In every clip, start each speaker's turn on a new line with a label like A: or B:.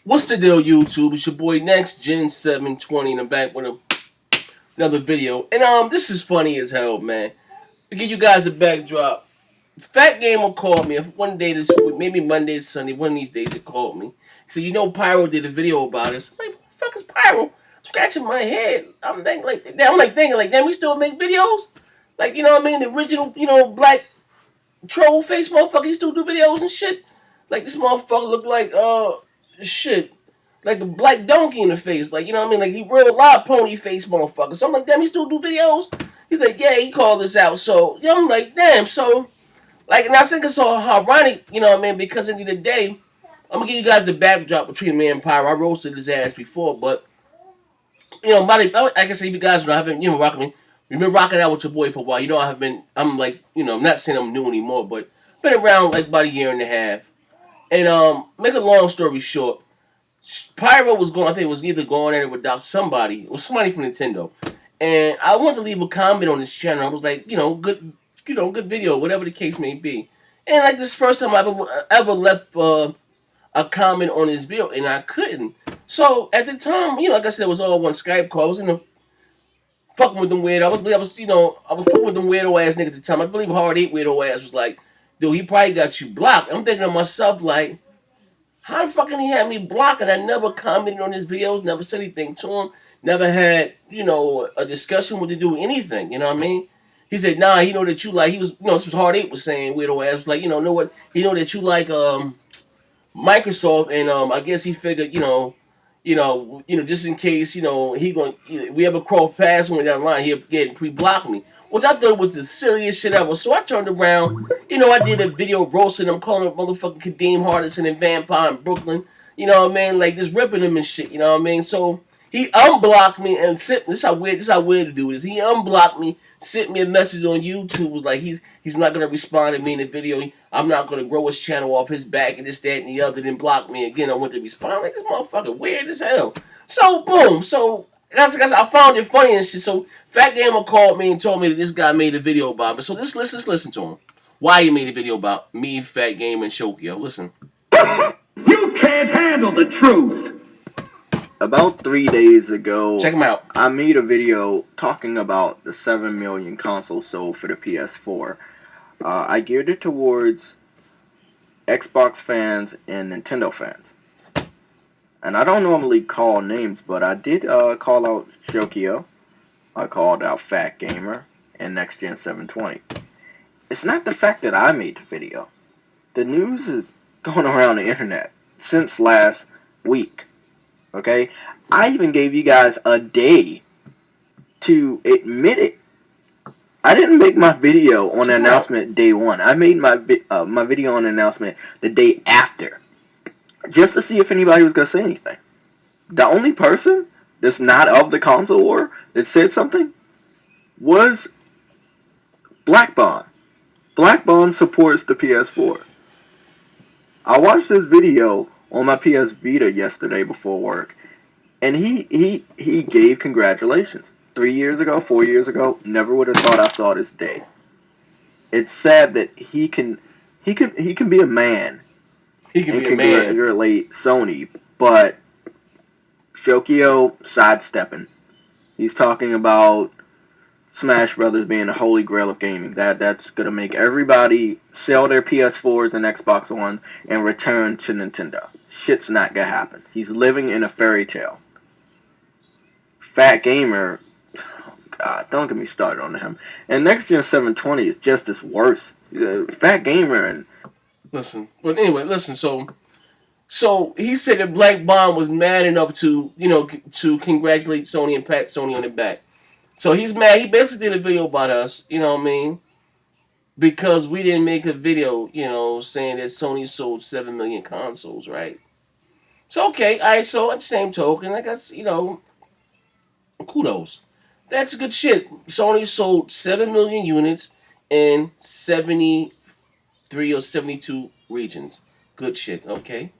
A: What's the deal, YouTube? It's your boy NXTGEN720 in the back with another video. And this is funny as hell, man. To give you guys a backdrop, Fat Gamer called me one day this week, maybe Monday or Sunday, one of these days he called me. He said, you know, Pyro did a video about us. I'm like, what the fuck is Pyro? I'm scratching my head. I'm thinking like, damn, we still make videos? Like, you know what I mean? The original, black troll face motherfucker, he still do videos and shit. Like, this motherfucker look like, shit, like a black donkey in the face. Like, you know what I mean? Like, he real live pony face motherfucker. So I'm like, damn, he still do videos? He's like, yeah, he called us out. So, I'm like, damn, so, like, and I think it's so ironic, you know what I mean? Because at the end of the day, I'm gonna give you guys the backdrop between me and Pyro. I roasted his ass before, but, like I said, you guys know, I haven't, rocking me. We've been rocking out with your boy for a while. You know, I'm like, I'm not saying I'm new anymore, but been around like about a year and a half. And make a long story short, Pyro was going. I think it was either going at it with somebody. It was somebody from Nintendo, and I wanted to leave a comment on his channel. I was like, good, good video, whatever the case may be. And like this first time I ever left a comment on his video, and I couldn't. So at the time, like I said, it was all one Skype call. I was in the fucking with them weirdo. I was fucking with them weirdo ass niggas at the time. I believe Hard 8 weirdo ass was like, dude, he probably got you blocked. I'm thinking to myself, like, how the fuck can he have me blocked? And I never commented on his videos, never said anything to him, never had, a discussion with the dude, anything, you know what I mean? He said, nah, he know that you like, he was, this was Hard 8 was saying, weirdo ass, was like, know what, he know that you like, Microsoft, and, I guess he figured, just in case, we ever cross past him down the line, he'll get pre-block me. Which I thought was the silliest shit ever. So I turned around, I did a video roasting him, calling him motherfucking Kadeem Hardison and Vampire in Brooklyn. You know what I mean? Like, just ripping him and shit, you know what I mean? So he unblocked me and sent, this is how weird to do this. He unblocked me, sent me a message on YouTube, was like, he's not going to respond to me in the video. I'm not going to grow his channel off his back and this, that, and the other, then block me again. I went to respond. I'm like, this motherfucker weird as hell. So, boom. So, I found it funny and shit. So, Fat Gamer called me and told me that this guy made a video about me. So, let's listen to him. Why he made a video about me, Fat Gamer, and Shokio. Listen.
B: You can't handle the truth.
C: About 3 days ago,
A: check him out.
C: I made a video talking about the 7 million consoles sold for the PS4. I geared it towards Xbox fans and Nintendo fans. And I don't normally call names, but I did call out Shokio. I called out Fat Gamer and NXTGEN720. It's not the fact that I made the video. The news is going around the internet since last week. Okay? I even gave you guys a day to admit it. I didn't make my video on the announcement day one. I made my video on the announcement the day after, just to see if anybody was going to say anything. The only person that's not of the console war that said something was Black Bond. Black Bond supports the PS4. I watched this video on my PS Vita yesterday before work, and he gave congratulations. 3 years ago, 4 years ago, never would have thought I saw this day. It's sad that he can be a man.
A: He can be a man.
C: Congratulate Sony, but Shokio sidestepping. He's talking about Smash Brothers being the holy grail of gaming. That's gonna make everybody sell their PS4s and Xbox One and return to Nintendo. Shit's not gonna happen. He's living in a fairy tale. Fat Gamer, God, don't get me started on him. And NXTGEN720 is just as worse. Fat Gamer and
A: listen. But anyway, listen. So he said that Black Bond was mad enough to to congratulate Sony and pat Sony on the back. So he's mad. He basically did a video about us. You know what I mean? Because we didn't make a video, saying that Sony sold 7 million consoles, right? So okay, all right. So at the same token, I guess kudos. That's good shit. Sony sold 7 million units in 73 or 72 regions. Good shit, okay?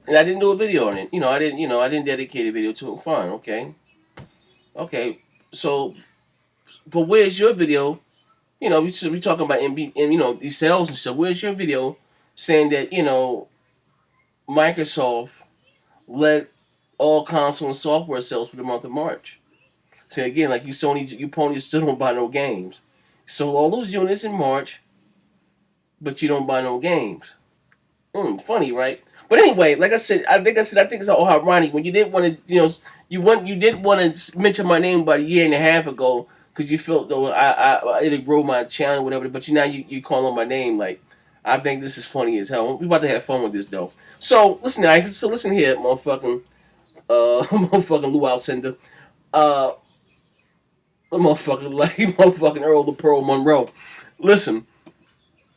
A: And I didn't do a video on it. I didn't dedicate a video to it. Fine, okay? Okay, so, but where's your video? We talking about these sales and stuff. Where's your video saying that, Microsoft led all console and software sales for the month of March. So again, like you Sony, you pony still don't buy no games. Sold all those units in March, but you don't buy no games. Funny, right? But anyway, like I said, I think it's all ironic when you didn't want to, you did want to mention my name about a year and a half ago because you felt though it'd grow my channel, or whatever. But you call on my name like. I think this is funny as hell. We about to have fun with this though. So listen, listen here, motherfucking, motherfucking luau sender, motherfucking Earl the Pearl Monroe. Listen,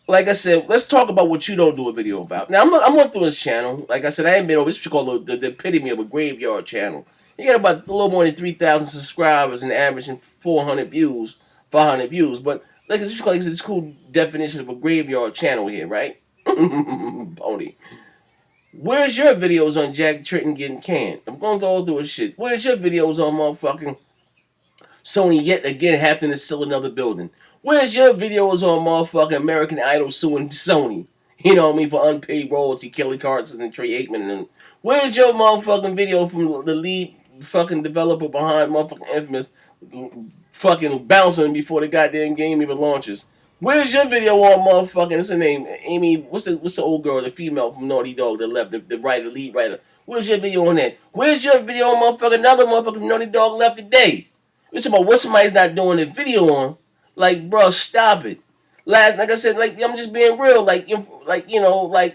A: like I said, let's talk about what you don't do a video about. Now I'm going through his channel. Like I said, I ain't been over. This is what you call the epitome of a graveyard channel. You got about a little more than 3,000 subscribers and averaging 400 views, 500 views. But like it's cool definition of a graveyard channel here, right? Pony. Where's your videos on Jack Tritton getting canned? I'm going to go through his shit. Where's your videos on motherfucking Sony yet again happening to sell another building? Where's your videos on motherfucking American Idol suing Sony? You know what I mean? For unpaid royalty, Kelly Clarkson and Trey Aikman. And where's your motherfucking video from the lead fucking developer behind motherfucking Infamous fucking bouncing before the goddamn game even launches? Where's your video on motherfucking, what's her name? Amy, what's the old girl, the female from Naughty Dog that left, the writer, lead writer? Where's your video on that? Where's your video on motherfucking, another motherfucking Naughty Dog left today? You're talking about what somebody's not doing a video on. Like, bro, stop it. Like I said, like, I'm just being real. Like,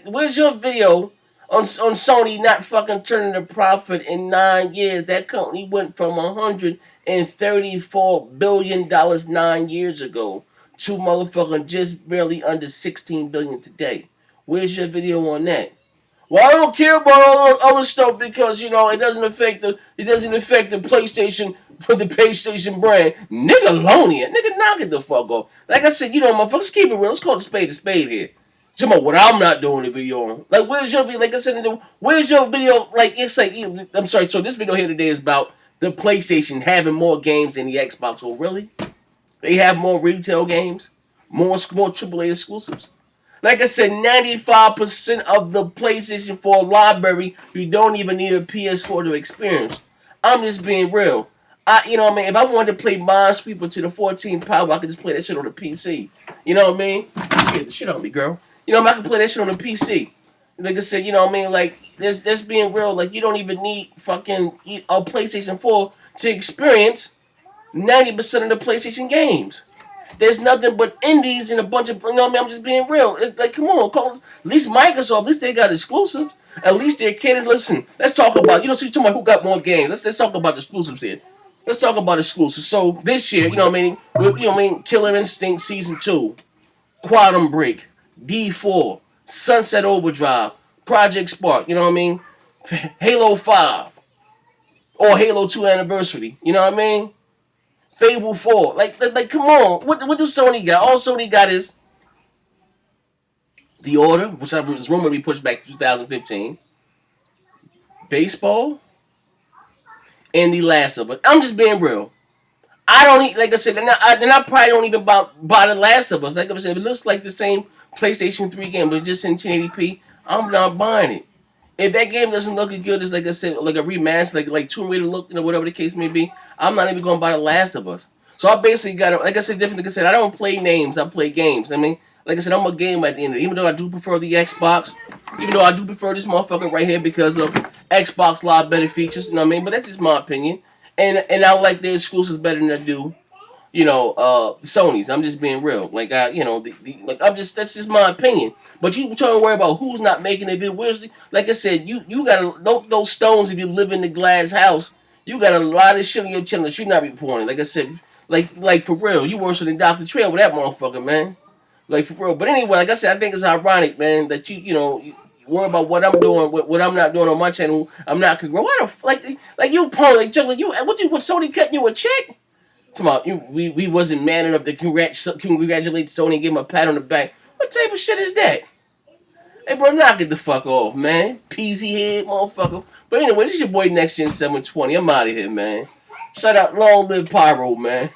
A: where's your video on Sony not fucking turning a profit in 9 years? That company went from $134 billion 9 years ago to motherfucking just barely under 16 billion today. Where's your video on that? Well, I don't care about all the other stuff because it doesn't affect the PlayStation for the PlayStation brand. Nigga, knock it the fuck off. Like I said, motherfuckers, keep it real. Let's call it a spade here. Talking about what I'm not doing the video on. Like, where's your video? Like I said, where's your video? Like, it's like, I'm sorry. So this video here today is about the PlayStation having more games than the Xbox. Oh, really? They have more retail games, more AAA exclusives. Like I said, 95% of the PlayStation 4 library, you don't even need a PS4 to experience. I'm just being real. If I wanted to play Minesweeper to the 14th power, I could just play that shit on the PC. You know what I mean? Scared the shit out of me, girl. I can play that shit on the PC. Like I said, like, just being real, like, you don't even need fucking a PlayStation 4 to experience 90% of the PlayStation games. There's nothing but indies and a bunch of, I'm just being real. Like, come on, at least Microsoft, at least they got exclusives. At least they're catered. Listen, let's talk about, so you're talking about who got more games. Let's talk about the exclusives here. Let's talk about exclusives. So this year, Killer Instinct Season 2, Quantum Break, D4, Sunset Overdrive, Project Spark, Halo 5, or Halo 2 Anniversary, Fable 4. Like, come on. What do Sony got? All Sony got is The Order, which is rumored to be pushed back to 2015. Baseball. And The Last of Us. I'm just being real. I don't like I said, and I probably don't even buy The Last of Us. Like I said, if it looks like the same PlayStation 3 game, but just in 1080p, I'm not buying it. If that game doesn't look as good as, like I said, like a remaster, like Tomb Raider look, whatever the case may be, I'm not even going to buy The Last of Us. So I basically got to, like I said, different. Like I said, I don't play names, I play games. I mean, like I said, I'm a game at the end of it. Even though I do prefer the Xbox, even though I do prefer this motherfucker right here because of Xbox Live better features, But that's just my opinion. And I like the exclusives better than I do, Sony's. I'm just being real. Like, that's just my opinion. But you trying to worry about who's not making it. Like I said, you gotta, don't throw stones if you live in the glass house. You got a lot of shit on your channel that you're not reporting. Like I said, like for real, you worse than Dr. Trail with that motherfucker, man. Like for real. But anyway, like I said, I think it's ironic, man, that you worry about what I'm doing, what I'm not doing on my channel. I'm not gonna grow. Why the like you punk, like Joe, what Sony cutting you a check? Come on, we wasn't man enough to congratulate Sony and give him a pat on the back. What type of shit is that? Hey, bro, knock it the fuck off, man. Peasy head, motherfucker. But anyway, this is your boy NXTGEN720. I'm out of here, man. Shout out, long live Pyro, man.